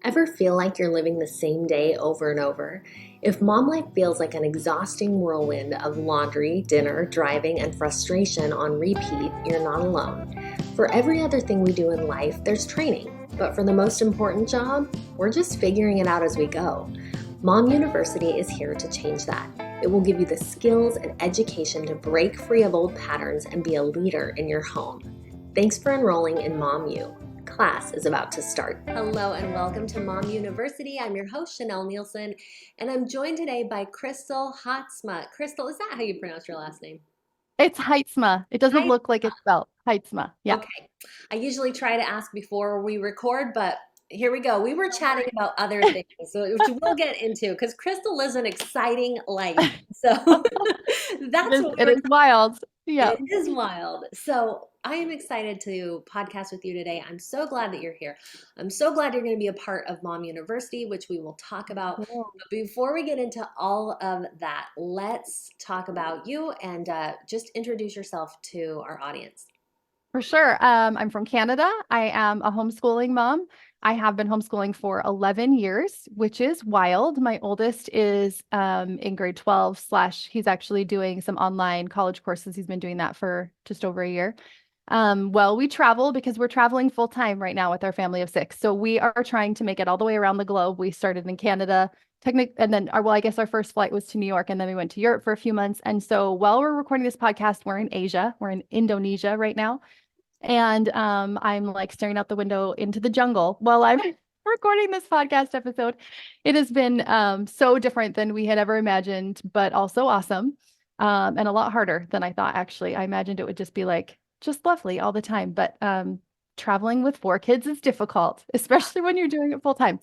Ever feel like you're living the same day over and over? If mom life feels like an exhausting whirlwind of laundry, dinner, driving, and frustration on repeat, you're not alone. For every other thing we do in life, there's training. But for the most important job, we're just figuring it out as we go. Mom University is here to change that. It will give you the skills and education to break free of old patterns and be a leader in your home. Thanks for enrolling in Mom U. Class is about to start. Hello and welcome to Mom University. I'm your host, Chanel Nielsen, and I'm joined today by Crystal Hotsma. Crystal, is that how you pronounce your last name? It's Haitisma. It doesn't Hi. look like it's spelled. Haitisma. Yeah. Okay. I usually try to ask before we record, but here we go. We were chatting about other things, so which we'll get into because Crystal lives an exciting life. So It that's is, what we it were. is wild. Yeah. It is wild. So I am excited to podcast with you today. I'm so glad that you're here. I'm so glad you're going to be a part of Mom University, which we will talk about. Cool. But before we get into all of that, let's talk about you and just introduce yourself to our audience. For sure. I'm from Canada. I am a homeschooling mom. I have been homeschooling for 11 years, which is wild. My oldest is in grade 12 slash he's actually doing some online college courses. He's been doing that for just over a year. Well, we travel because we're traveling full time right now with our family of six. So we are trying to make it all the way around the globe. We started in Canada, and then well, I guess our first flight was to New York, and then we went to Europe for a few months. And so while we're recording this podcast, we're in Asia. We're in Indonesia right now. And I'm like staring out the window into the jungle while I'm recording this podcast episode. It has been so different than we had ever imagined, but also awesome. And a lot harder than I thought, actually. I imagined it would just be like just lovely all the time. But traveling with four kids is difficult, especially when you're doing it full time.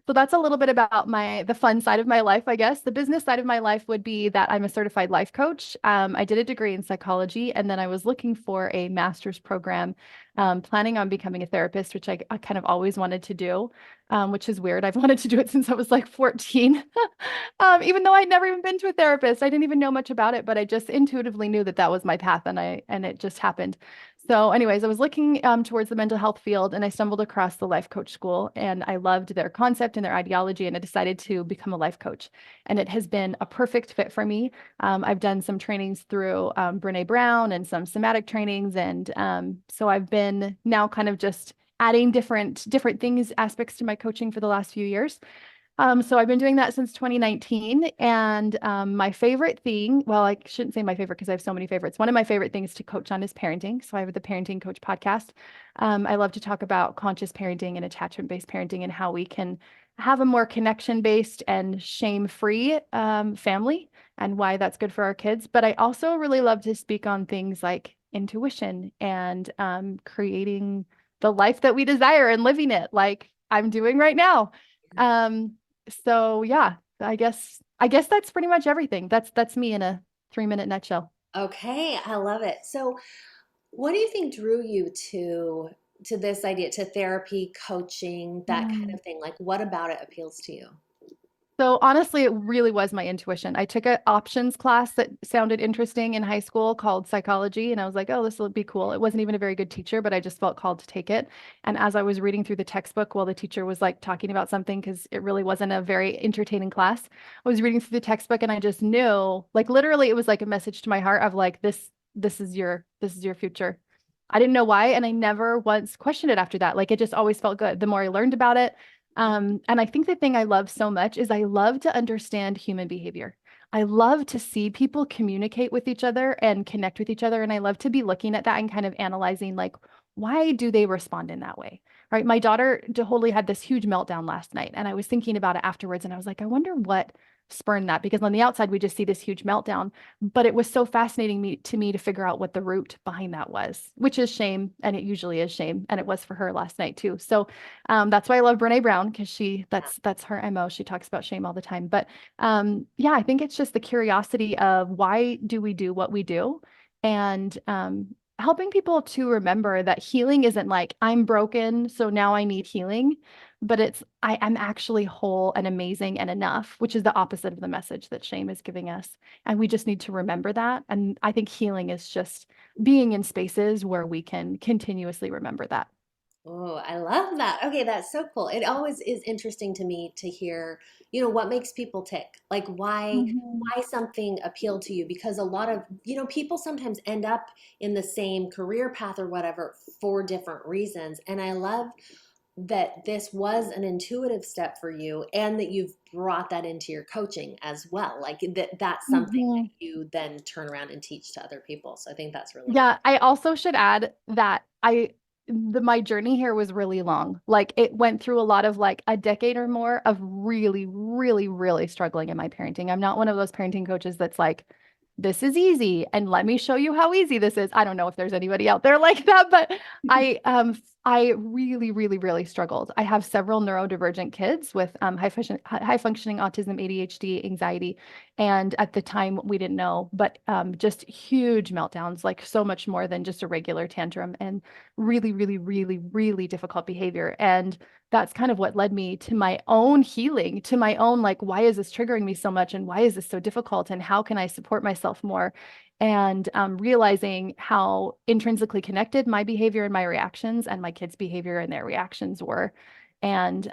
So that's a little bit about the fun side of my life, I guess. The business side of my life would be that I'm a certified life coach. I did a degree in psychology, and then I was looking for a master's program, planning on becoming a therapist, which I kind of always wanted to do, which is weird. I've wanted to do it since I was like 14. Even though I'd never even been to a therapist, I didn't even know much about it, but I just intuitively knew that that was my path, and it just happened. So, anyways, I was looking towards the mental health field and I stumbled across the life coach school and I loved their concept and their ideology and I decided to become a life coach. And it has been a perfect fit for me. I've done some trainings through Brene Brown and some somatic trainings. And so I've been now kind of just adding different things, aspects to my coaching for the last few years. So I've been doing that since 2019. And my favorite thing, well, I shouldn't say my favorite because I have so many favorites. One of my favorite things to coach on is parenting. So I have the Parenting Coach podcast. I love to talk about conscious parenting and attachment-based parenting and how we can have a more connection-based and shame-free family and why that's good for our kids. But I also really love to speak on things like intuition and creating the life that we desire and living it like I'm doing right now. Um, so yeah, I guess that's pretty much everything. That's me in a 3-minute nutshell. Okay, I love it. So, what do you think drew you to this idea, to therapy, coaching, that kind Mm. of thing? Like, what about it appeals to you? So honestly, it really was my intuition. I took an options class that sounded interesting in high school called psychology, and I was like, "Oh, this will be cool." It wasn't even a very good teacher, but I just felt called to take it. And as I was reading through the textbook while the teacher was like talking about something, because it really wasn't a very entertaining class, I was reading through the textbook and I just knew, like literally, it was like a message to my heart of like, this is your future. I didn't know why, and I never once questioned it after that. Like it just always felt good. The more I learned about it, and I think the thing I love so much is I love to understand human behavior. I love to see people communicate with each other and connect with each other. And I love to be looking at that and kind of analyzing, like, why do they respond in that way? Right. My daughter totally had this huge meltdown last night. And I was thinking about it afterwards. And I was like, I wonder what spurned that because on the outside, we just see this huge meltdown. But it was so fascinating to me to figure out what the root behind that was, which is shame. And it usually is shame. And it was for her last night, too. So that's why I love Brene Brown because that's her MO. She talks about shame all the time. But yeah, I think it's just the curiosity of why do we do what we do, and helping people to remember that healing isn't like I'm broken, so now I need healing, but it's I am actually whole and amazing and enough, which is the opposite of the message that shame is giving us. And we just need to remember that. And I think healing is just being in spaces where we can continuously remember that. Oh, I love that. Okay, that's so cool. It always is interesting to me to hear, what makes people tick. Like Mhm. why something appealed to you because a lot of, people sometimes end up in the same career path or whatever for different reasons. And I love that this was an intuitive step for you and that you've brought that into your coaching as well. Like that's something that Mhm. you then turn around and teach to other people. So I think that's really cool. Yeah, I also should add that my journey here was really long. Like it went through a lot of like a decade or more of really, really, really struggling in my parenting. I'm not one of those parenting coaches that's like, this is easy and let me show you how easy this is. I don't know if there's anybody out there like that, but I really, really, really struggled. I have several neurodivergent kids with high functioning autism, ADHD, anxiety, and at the time, we didn't know, but just huge meltdowns, like so much more than just a regular tantrum, and really, really, really, really difficult behavior. And that's kind of what led me to my own healing, to my own, like, why is this triggering me so much? And why is this so difficult? And how can I support myself more? And realizing how intrinsically connected my behavior and my reactions and my kids' behavior and their reactions were. And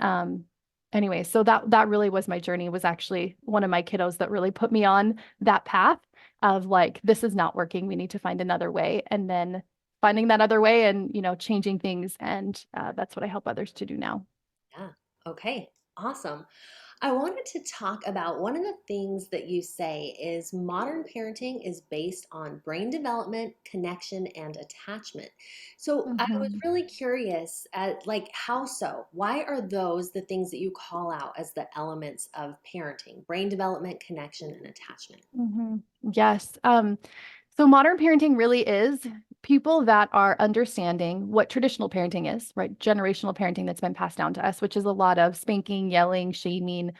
anyway, so that really was my journey, was actually one of my kiddos that really put me on that path of like, this is not working, we need to find another way, and then finding that other way and changing things. And that's what I help others to do now. Yeah. Okay. Awesome. I wanted to talk about one of the things that you say is modern parenting is based on brain development, connection, and attachment. So I was Mhm. really curious at like how so? Why are those the things that you call out as the elements of parenting? Brain development, connection, and attachment. Yes. So modern parenting really is people that are understanding what traditional parenting is, right? Generational parenting that's been passed down to us, which is a lot of spanking, yelling, shaming.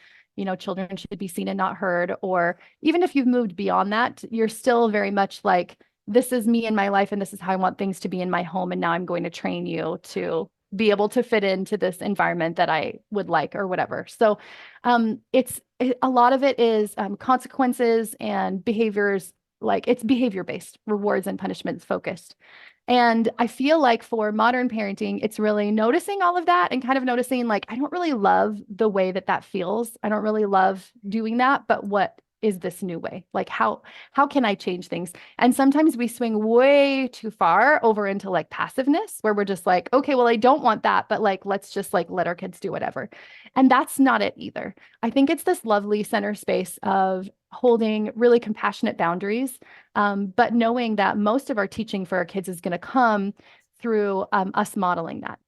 Children should be seen and not heard. Or even if you've moved beyond that, you're still very much like, this is me in my life, and this is how I want things to be in my home. And now I'm going to train you to be able to fit into this environment that I would like, or whatever. So a lot of it is consequences and behaviors, like it's behavior based, rewards and punishments focused. And I feel like for modern parenting, it's really noticing all of that and kind of noticing, like, I don't really love the way that that feels. I don't really love doing that, but what is this new way? Like, how can I change things? And sometimes we swing way too far over into like passiveness, where we're just like, okay, well, I don't want that, but like, let's just like let our kids do whatever. And that's not it either. I think it's this lovely center space of holding really compassionate boundaries, but knowing that most of our teaching for our kids is going to come through us modeling that.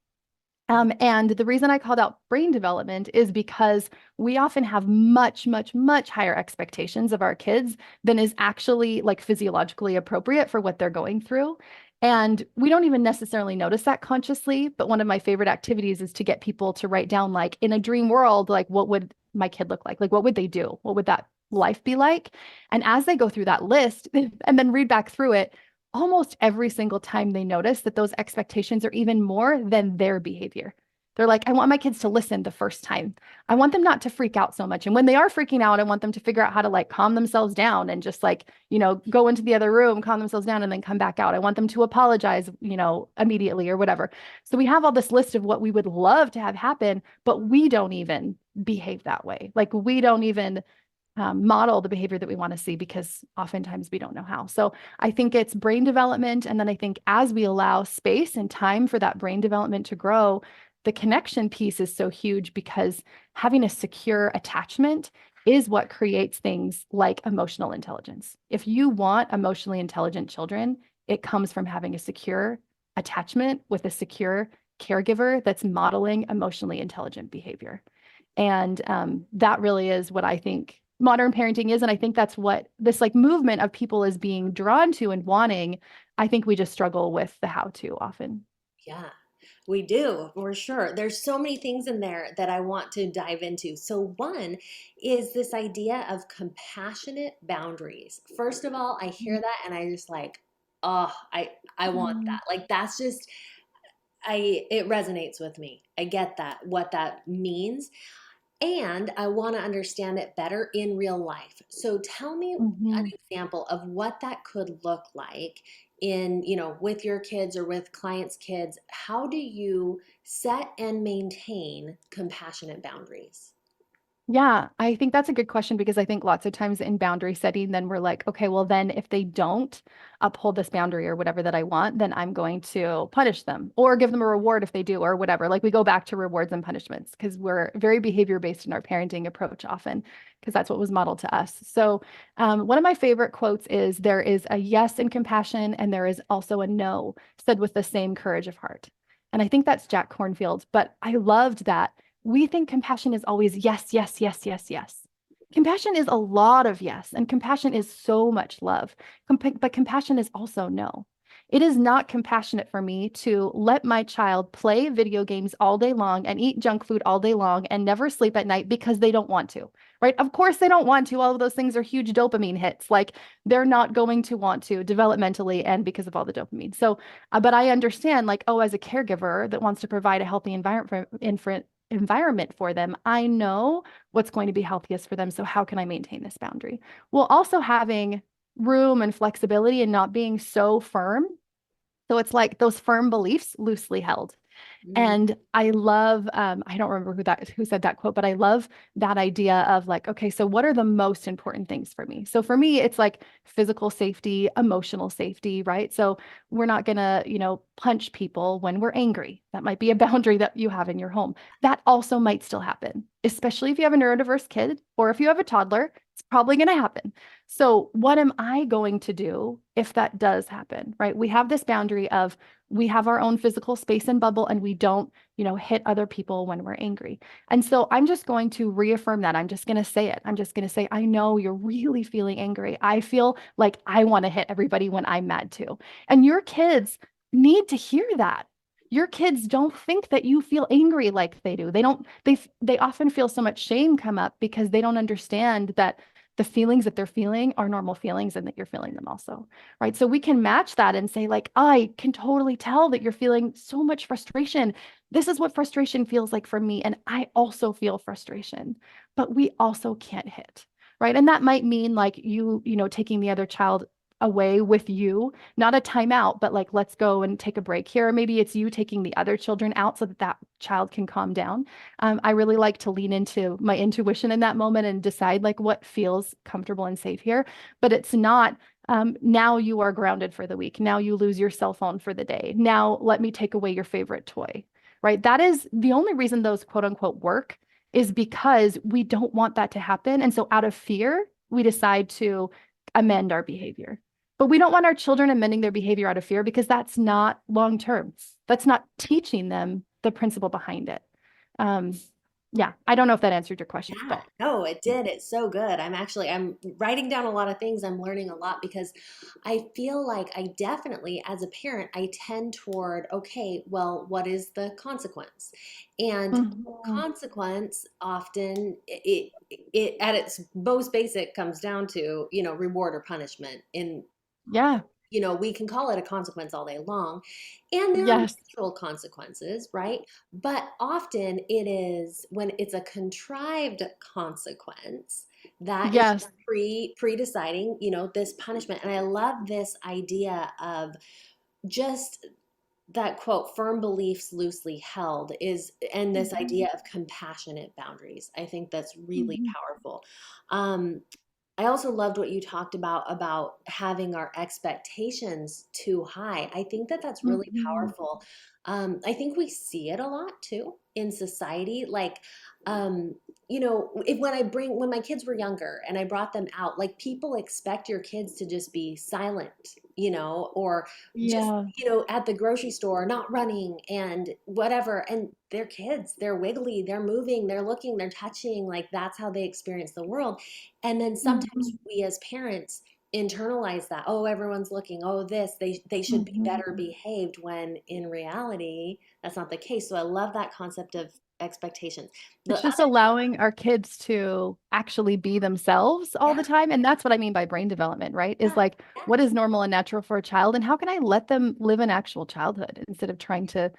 And the reason I called out brain development is because we often have much, much, much higher expectations of our kids than is actually like physiologically appropriate for what they're going through. And we don't even necessarily notice that consciously. But one of my favorite activities is to get people to write down, like, in a dream world, like, what would my kid look like? Like, what would they do? What would that life be like? And as they go through that list and then read back through it, almost every single time they notice that those expectations are even more than their behavior. They're like, I want my kids to listen the first time. I want them not to freak out so much. And when they are freaking out, I want them to figure out how to like calm themselves down and just like, go into the other room, calm themselves down, and then come back out. I want them to apologize, immediately or whatever. So we have all this list of what we would love to have happen, but we don't even behave that way. Like we don't even model the behavior that we want to see, because oftentimes we don't know how. So I think it's brain development. And then I think as we allow space and time for that brain development to grow, the connection piece is so huge, because having a secure attachment is what creates things like emotional intelligence. If you want emotionally intelligent children, it comes from having a secure attachment with a secure caregiver that's modeling emotionally intelligent behavior. And that really is what I think modern parenting is. And I think that's what this like movement of people is being drawn to and wanting. I think we just struggle with the how to often. Yeah, we do, for sure. There's so many things in there that I want to dive into. So, one is this idea of compassionate boundaries. First of all, I hear that and I just like, oh, I want Mhm. that. Like that's just it resonates with me. I get that, what that means. And I want to understand it better in real life. So tell me an Mhm. example of what that could look like in, with your kids or with clients' kids, how do you set and maintain compassionate boundaries? Yeah, I think that's a good question because I think lots of times in boundary setting, then we're like, okay, well, then if they don't uphold this boundary or whatever that I want, then I'm going to punish them or give them a reward if they do or whatever. Like we go back to rewards and punishments because we're very behavior based in our parenting approach often because that's what was modeled to us. So, one of my favorite quotes is there is a yes in compassion and there is also a no said with the same courage of heart. And I think that's Jack Cornfield, but I loved that we think compassion is always yes, yes, yes, yes, yes. Compassion is a lot of yes, and compassion is so much love. But compassion is also no. It is not compassionate for me to let my child play video games all day long and eat junk food all day long and never sleep at night because they don't want to, right? Of course, they don't want to. All of those things are huge dopamine hits. Like they're not going to want to developmentally and because of all the dopamine. So, but I understand, like, oh, as a caregiver that wants to provide a healthy environment for them, I know what's going to be healthiest for them. So how can I maintain this boundary? Well, also having room and flexibility and not being so firm. So it's like those firm beliefs loosely held. Mhm. And I love, I don't remember who said that quote, but I love that idea of like, okay, so what are the most important things for me? So for me, it's like physical safety, emotional safety, right? So we're not gonna, punch people when we're angry. That might be a boundary that you have in your home. That also might still happen, especially if you have a neurodiverse kid or if you have a toddler, it's probably gonna happen. So what am I going to do if that does happen, right? We have this boundary of we have our own physical space and bubble and we don't, hit other people when we're angry. And so I'm just going to reaffirm that. I'm just going to say it. I'm just going to say, I know you're really feeling angry. I feel like I want to hit everybody when I'm mad too. And your kids need to hear that. Your kids don't think that you feel angry like they do. They don't, they often feel so much shame come up because they don't understand that the feelings that they're feeling are normal feelings and that you're feeling them also, right? So we can match that and say, like, I can totally tell that you're feeling so much frustration. This is what frustration feels like for me. And I also feel frustration, but we also can't hit, right? And that might mean like taking the other child away with you, not a timeout, but like, let's go and take a break here. Or maybe it's you taking the other children out so that that child can calm down. I really like to lean into my intuition in that moment and decide like what feels comfortable and safe here. But it's not now you are grounded for the week. Now you lose your cell phone for the day. Now let me take away your favorite toy, right? That is the only reason those quote unquote work is because we don't want that to happen. And so out of fear, we decide to amend our behavior. But we don't want our children amending their behavior out of fear because that's not long term. That's not teaching them the principle behind it. Um, yeah, I don't know if that answered your question, Yeah, but no, it did. It's so good. I'm writing down a lot of things. I'm learning a lot because I feel like I definitely, as a parent, I tend toward, okay, well, what is the consequence? And Mhm. consequence often it at its most basic comes down to, reward or punishment in Yeah, we can call it a consequence all day long. And there are yes, natural consequences, right? But often it is when it's a contrived consequence that is yes. pre-deciding, this punishment. And I love this idea of just that quote, firm beliefs loosely held is, and this Mhm. idea of compassionate boundaries. I think that's really Mhm. powerful. Um, I also loved what you talked about having our expectations too high. I think that that's really Mhm. powerful. I think we see it a lot too in society. Like, um, if when my kids were younger and I brought them out, like people expect your kids to just be silent, or just Yeah. at the grocery store, not running and whatever. And they're kids, they're wiggly, they're moving, they're looking, they're touching. Like that's how they experience the world. And then sometimes Mhm. we as parents internalize that, oh, everyone's looking, oh, they should be Mhm. better behaved when in reality, that's not the case. So I love that concept of expectations. The It's just other, allowing our kids to actually be themselves all yeah, the time. And that's what I mean by brain development, right? Is yeah, like, what yes. is normal and natural for a child? And how can I let them live an actual childhood instead of trying to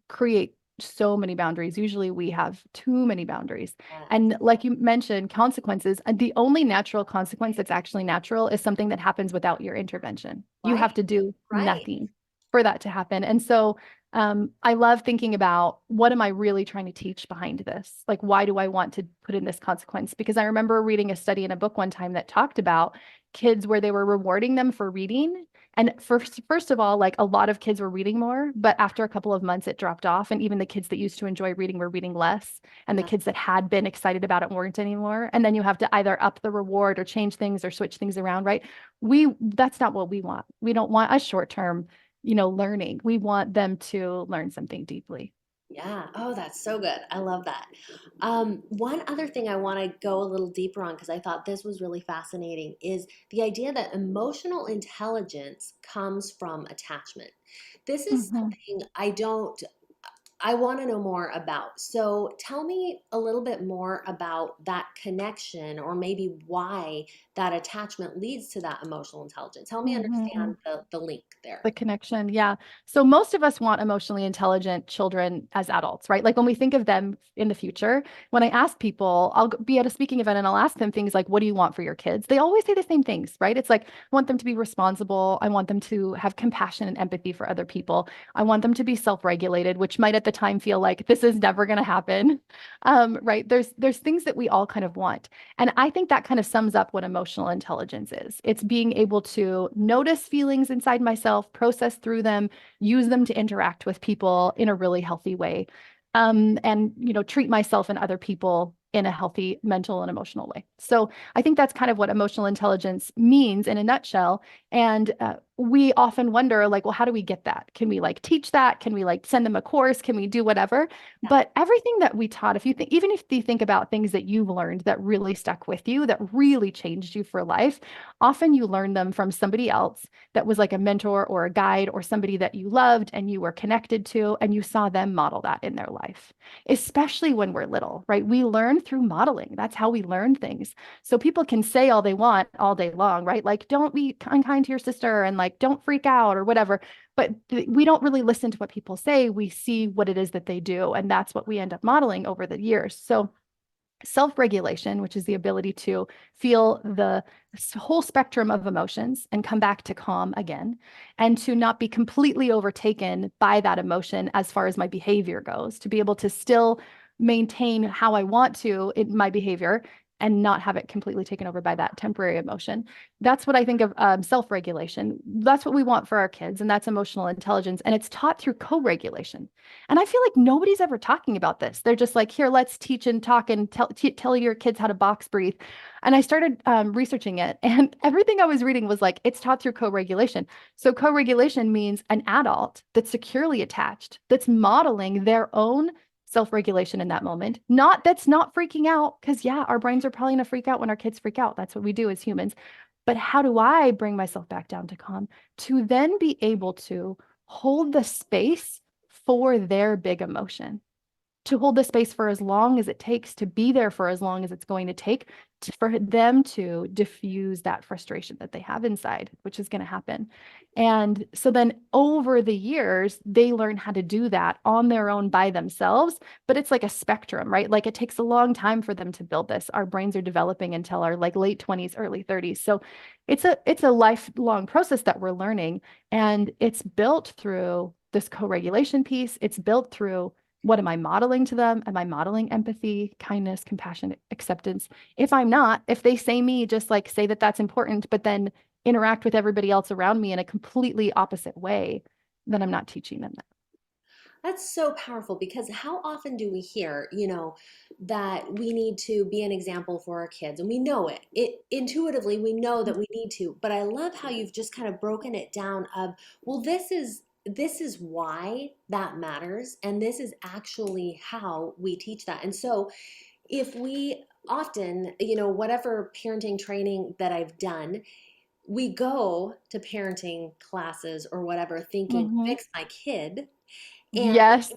create so many boundaries. Usually we have too many boundaries. Yeah. And like you mentioned, consequences, and the only natural consequence that's actually natural is something that happens without your intervention. You Right, have to do right. nothing for that to happen. And so I love thinking about what am I really trying to teach behind this? Like, why do I want to put in this consequence? Because I remember reading a study in a book one time that talked about kids where they were rewarding them for reading. And first of all, like a lot of kids were reading more, but after a couple of months, it dropped off. And even the kids that used to enjoy reading were reading less. And the Yeah. kids that had been excited about it weren't anymore. And then you have to either up the reward or change things or switch things around, right? That's not what we want. We don't want a short-term, learning. We want them to learn something deeply. Yeah. Oh, that's so good. I love that. One other thing I want to go a little deeper on because I thought this was really fascinating is the idea that emotional intelligence comes from attachment. This is Mhm. something I want to know more about. So tell me a little bit more about that connection or maybe why that attachment leads to that emotional intelligence. Help me Mhm. understand the link there. The connection, yeah. So most of us want emotionally intelligent children as adults, right? Like when we think of them in the future, when I ask people, I'll be at a speaking event and I'll ask them things like, what do you want for your kids? They always say the same things, right? It's like, I want them to be responsible. I want them to have compassion and empathy for other people. I want them to be self-regulated, which might at the time feel like this is never going to happen. Right? There's things that we all kind of want. And I think that kind of sums up what emotional intelligence is. It's being able to notice feelings inside myself, process through them, use them to interact with people in a really healthy way. And treat myself and other people in a healthy mental and emotional way. So I think that's kind of what emotional intelligence means in a nutshell. And we often wonder, like, well, how do we get that? Can we like teach that? Can we like send them a course? Can we do whatever? Yeah. But everything that we taught, if you think, even if you think about things that you've learned that really stuck with you, that really changed you for life, often you learn them from somebody else that was like a mentor or a guide or somebody that you loved and you were connected to, and you saw them model that in their life, especially when we're little, right? We learn through modeling. That's how we learn things. So people can say all they want all day long, right? Like, don't be unkind to your sister and like, don't freak out or whatever. But we don't really listen to what people say. We see what it is that they do. And that's what we end up modeling over the years. So self-regulation, which is the ability to feel the whole spectrum of emotions and come back to calm again, and to not be completely overtaken by that emotion as far as my behavior goes, to be able to still maintain how I want to in my behavior and not have it completely taken over by that temporary emotion. That's what I think of self-regulation. That's what we want for our kids, and that's emotional intelligence. And it's taught through co-regulation. And I feel like nobody's ever talking about this. They're just like, here, let's teach and talk and tell your kids how to box breathe. And I started researching it, and everything I was reading was like, it's taught through co-regulation. So co-regulation means an adult that's securely attached, that's modeling their own self-regulation in that moment. Not that's not freaking out, because yeah, our brains are probably going to freak out when our kids freak out. That's what we do as humans. But how do I bring myself back down to calm to then be able to hold the space for their big emotion, to hold the space for as long as it takes, to be there for as long as it's going to take for them to diffuse that frustration that they have inside, which is going to happen. And so then over the years, they learn how to do that on their own by themselves. But it's like a spectrum, right? Like it takes a long time for them to build this. Our brains are developing until our like late 20s, early 30s. So it's a lifelong process that we're learning. And it's built through this co-regulation piece. It's built through what am I modeling to them? Am I modeling empathy, kindness, compassion, acceptance? If I'm not, if they say me, just like say that that's important, but then interact with everybody else around me in a completely opposite way, then I'm not teaching them that. That's so powerful because how often do we hear, that we need to be an example for our kids and we know it. It intuitively we know that we need to. But I love how you've just kind of broken it down of, well, this is why that matters and this is actually how we teach that. And so if we often, whatever parenting training that I've done, we go to parenting classes or whatever thinking Mhm. fix my kid and Yes.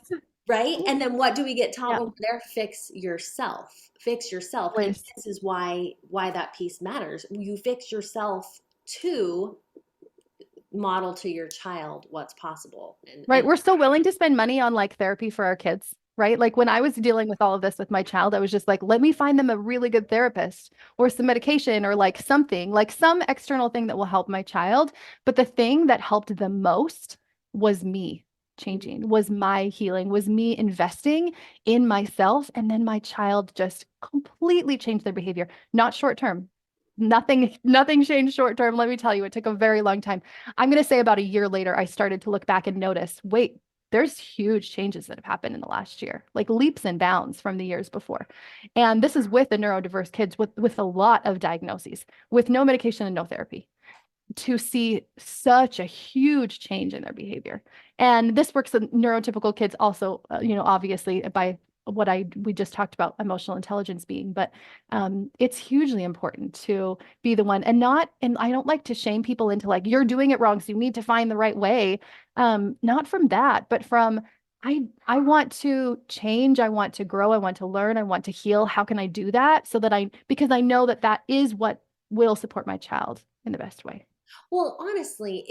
right? And then what do we get taught Yeah. when we're there? Fix yourself. Fix yourself. And Always. this is why that piece matters. You fix yourself to model to your child what's possible. Right. We're still willing to spend money on like therapy for our kids, right? Like when I was dealing with all of this with my child, I was just like, let me find them a really good therapist or some medication or like something, like some external thing that will help my child. But the thing that helped the most was me changing, was my healing, was me investing in myself. And then my child just completely changed their behavior, not short term. Nothing changed short term. Let me tell you, it took a very long time. I'm going to say about a year later, I started to look back and notice, wait, there's huge changes that have happened in the last year, like leaps and bounds from the years before. And this is with the neurodiverse kids with a lot of diagnoses, with no medication and no therapy, to see such a huge change in their behavior. And this works with neurotypical kids also, obviously by what we just talked about emotional intelligence being, but it's hugely important to be the one and I don't like to shame people into like, you're doing it wrong, so you need to find the right way. Not from that, but from I want to change, I want to grow, I want to learn, I want to heal. How can I do that? So that because I know that that is what will support my child in the best way. Well, honestly,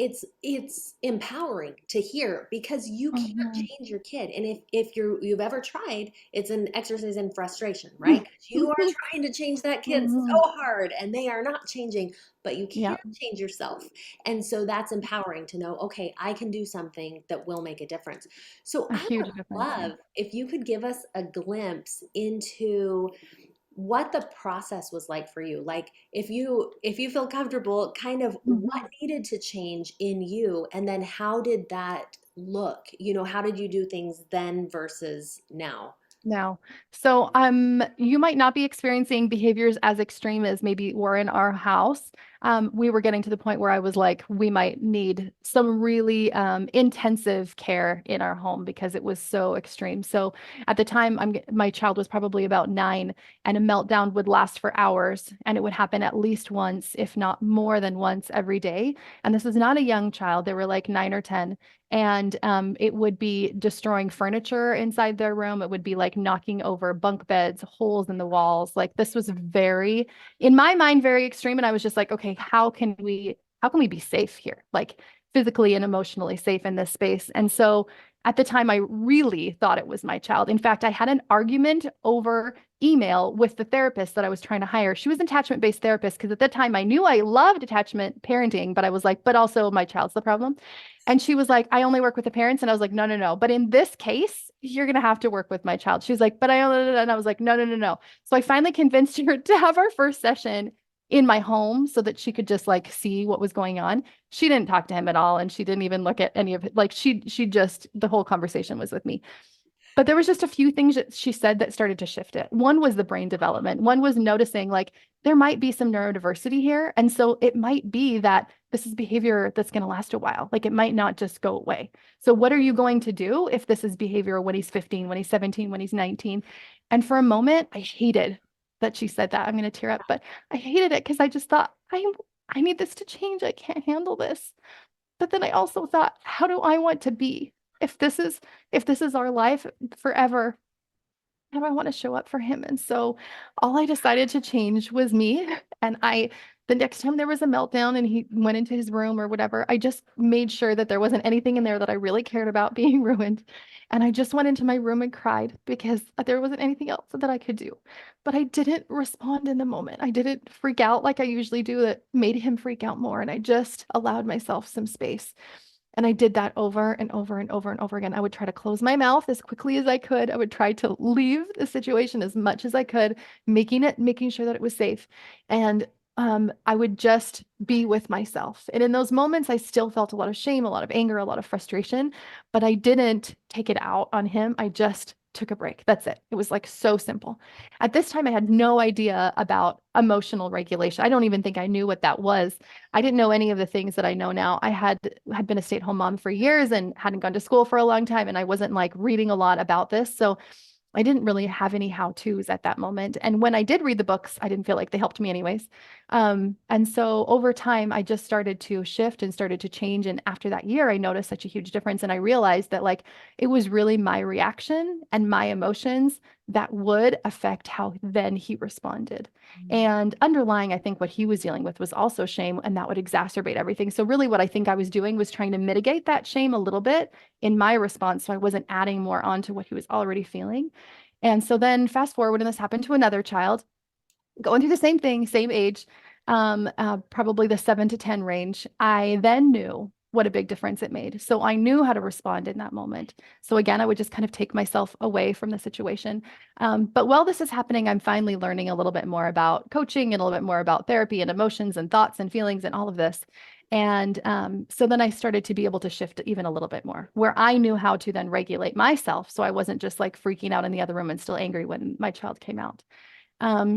it's empowering to hear because you can't Mhm. change your kid. And if you've ever tried, it's an exercise in frustration, right? 'Cause you are trying to change that kid Mhm. so hard and they are not changing, but you Yeah, can't change yourself. And so that's empowering to know, okay, I can do something that will make a difference. So a I huge would difference. Yeah. love if you could give us a glimpse into what the process was like for you. Like if you feel comfortable, kind of what Mhm. needed to change in you, and then how did that look? How did you do things then versus now? No. So you might not be experiencing behaviors as extreme as maybe were in our house. We were getting to the point where I was like, we might need some really intensive care in our home because it was so extreme. So at the time, my child was probably about 9, and a meltdown would last for hours, and it would happen at least once, if not more than once every day. And this was not a young child; they were like 9 or 10, and it would be destroying furniture inside their room. It would be like knocking over bunk beds, holes in the walls. Like this was very, in my mind, very extreme. And I was just like, okay, how can we be safe here? Like physically and emotionally safe in this space. And so at the time, I really thought it was my child. In fact, I had an argument over email with the therapist that I was trying to hire. She was an attachment-based therapist because at the time I knew I loved attachment parenting, but I was like, but also my child's the problem. And she was like, I only work with the parents. And I was like, no, no, no. But in this case, you're going to have to work with my child. She was like, but I only, and I was like, no, no, no, no. So I finally convinced her to have our first session in my home so that she could just like see what was going on. She didn't talk to him at all. And she didn't even look at any of it. Like she just, the whole conversation was with me. But there was just a few things that she said that started to shift it. One was the brain development. One was noticing like there might be some neurodiversity here. And so it might be that this is behavior that's going to last a while. Like it might not just go away. So what are you going to do if this is behavior when he's 15, when he's 17, when he's 19? And for a moment, I hated that she said that. I'm going to tear up, but I hated it because I just thought, I need this to change. I can't handle this. But then I also thought, how do I want to be? If this is if this is our life forever, how do I want to show up for him? And so all I decided to change was me. And the next time there was a meltdown and he went into his room or whatever, I just made sure that there wasn't anything in there that I really cared about being ruined. And I just went into my room and cried because there wasn't anything else that I could do. But I didn't respond in the moment. I didn't freak out like I usually do that made him freak out more. And I just allowed myself some space. And I did that over and over and over and over again. I would try to close my mouth as quickly as I could. I would try to leave the situation as much as I could, making sure that it was safe. And I would just be with myself. And in those moments, I still felt a lot of shame, a lot of anger, a lot of frustration, but I didn't take it out on him. I just took a break. That's it. It was like so simple. At this time, I had no idea about emotional regulation. I don't even think I knew what that was. I didn't know any of the things that I know now. I had been a stay-at-home mom for years and hadn't gone to school for a long time, and I wasn't like reading a lot about this. So I didn't really have any how-tos at that moment. And when I did read the books, I didn't feel like they helped me anyways. And so over time, I just started to shift and started to change. And after that year, I noticed such a huge difference. And I realized that like it was really my reaction and my emotions that would affect how then he responded. And underlying, I think what he was dealing with was also shame, and that would exacerbate everything. So really what I think I was doing was trying to mitigate that shame a little bit in my response, so I wasn't adding more onto what he was already feeling. And so then fast forward, and this happened to another child going through the same thing, same age, probably the 7 to 10 range. I then knew what a big difference it made. So I knew how to respond in that moment. So again, I would just kind of take myself away from the situation. But while this is happening, I'm finally learning a little bit more about coaching and a little bit more about therapy and emotions and thoughts and feelings and all of this. And so then I started to be able to shift even a little bit more, where I knew how to then regulate myself. So I wasn't just like freaking out in the other room and still angry when my child came out.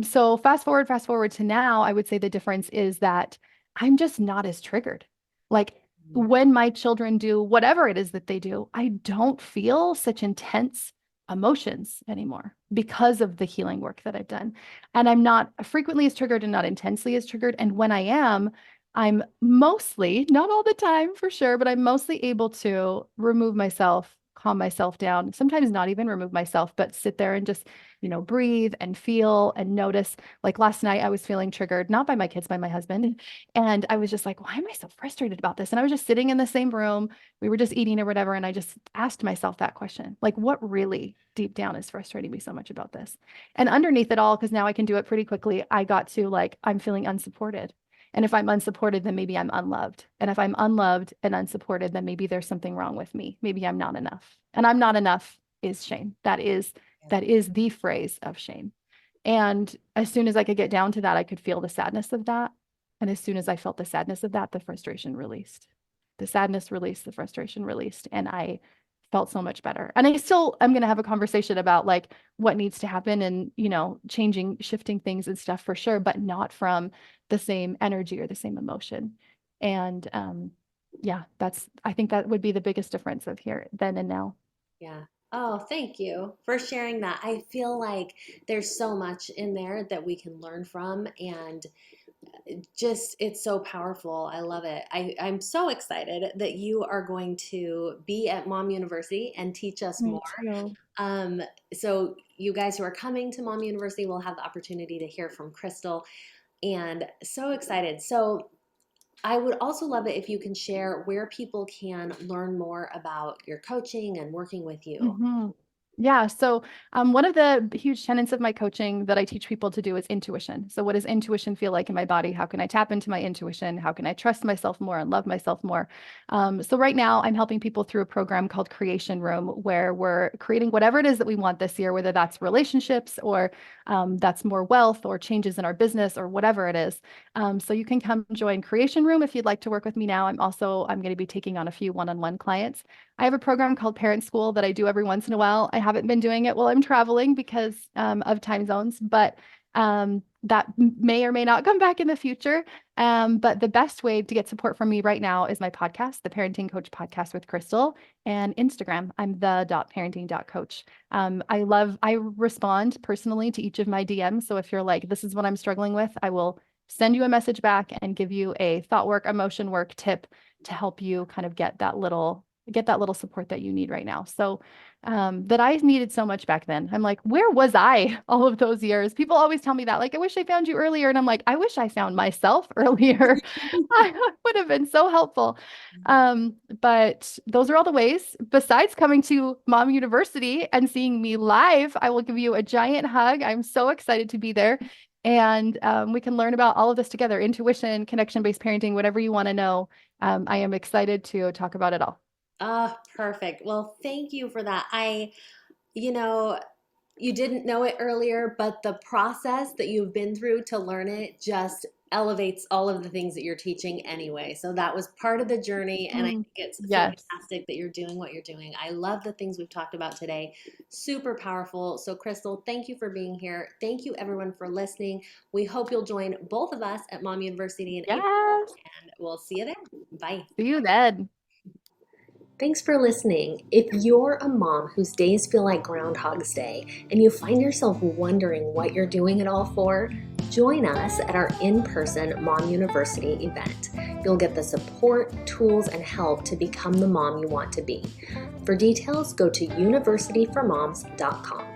So fast forward to now, I would say the difference is that I'm just not as triggered. Like when my children do whatever it is that they do, I don't feel such intense emotions anymore because of the healing work that I've done. And I'm not frequently as triggered and not intensely as triggered. And when I am, I'm mostly, not all the time for sure, but I'm mostly able to remove myself, calm myself down, sometimes not even remove myself, but sit there and just breathe and feel and notice. Like last night, I was feeling triggered, not by my kids, by my husband. And I was just like, why am I so frustrated about this? And I was just sitting in the same room. We were just eating or whatever. And I just asked myself that question, like, what really deep down is frustrating me so much about this? And underneath it all, because now I can do it pretty quickly, I got to like, I'm feeling unsupported. And if I'm unsupported, then maybe I'm unloved. And if I'm unloved and unsupported, then maybe there's something wrong with me. Maybe I'm not enough. And I'm not enough is shame. That is the phrase of shame. And as soon as I could get down to that, I could feel the sadness of that. And as soon as I felt the sadness of that, the frustration released. The sadness released, the frustration released. And I felt so much better. And I still am going to have a conversation about like what needs to happen and, changing, shifting things and stuff for sure, but not from the same energy or the same emotion. And yeah, I think that would be the biggest difference of here then and now. Yeah. Oh, thank you for sharing that. I feel like there's so much in there that we can learn from, and just it's so powerful. I love it. I'm so excited that you are going to be at Mom University and teach us more. Me too. Um, so you guys who are coming to Mom University will have the opportunity to hear from Crystal, and so excited. So I would also love it if you can share where people can learn more about your coaching and working with you. hmm Yeah. So, one of the huge tenets of my coaching that I teach people to do is intuition. So, what does intuition feel like in my body? How can I tap into my intuition? How can I trust myself more and love myself more? So, right now, I'm helping people through a program called Creation Room, where we're creating whatever it is that we want this year, whether that's relationships or that's more wealth or changes in our business or whatever it is. So, you can come join Creation Room if you'd like to work with me now. I'm going to be taking on a few one-on-one clients. I have a program called Parent School that I do every once in a while. I haven't been doing it while I'm traveling because of time zones, but that may or may not come back in the future. But the best way to get support from me right now is my podcast, the Parenting Coach Podcast with Crystal, and Instagram. I'm the.parenting.coach. I respond personally to each of my DMs. So if you're like, this is what I'm struggling with, I will send you a message back and give you a thought work, emotion work tip to help you kind of get that little support that you need right now. So that I needed so much back then. I'm like, where was I all of those years? People always tell me that, like, I wish I found you earlier. And I'm like, I wish I found myself earlier. I would have been so helpful. But those are all the ways. Besides coming to Mom University and seeing me live, I will give you a giant hug. I'm so excited to be there. And we can learn about all of this together: intuition, connection-based parenting, whatever you want to know. I am excited to talk about it all. Ah, perfect. Well, thank you for that. You know, you didn't know it earlier, but the process that you've been through to learn it just elevates all of the things that you're teaching anyway. So that was part of the journey, and I Mm, think it's yes. fantastic that you're doing what you're doing. I love the things we've talked about today. Super powerful. So Crystal, thank you for being here. Thank you everyone for listening. We hope you'll join both of us at Mom University in April, Yes. and we'll see you there. Bye. See you then. Thanks for listening. If you're a mom whose days feel like Groundhog's Day and you find yourself wondering what you're doing it all for, join us at our in-person Mom University event. You'll get the support, tools, and help to become the mom you want to be. For details, go to universityformoms.com.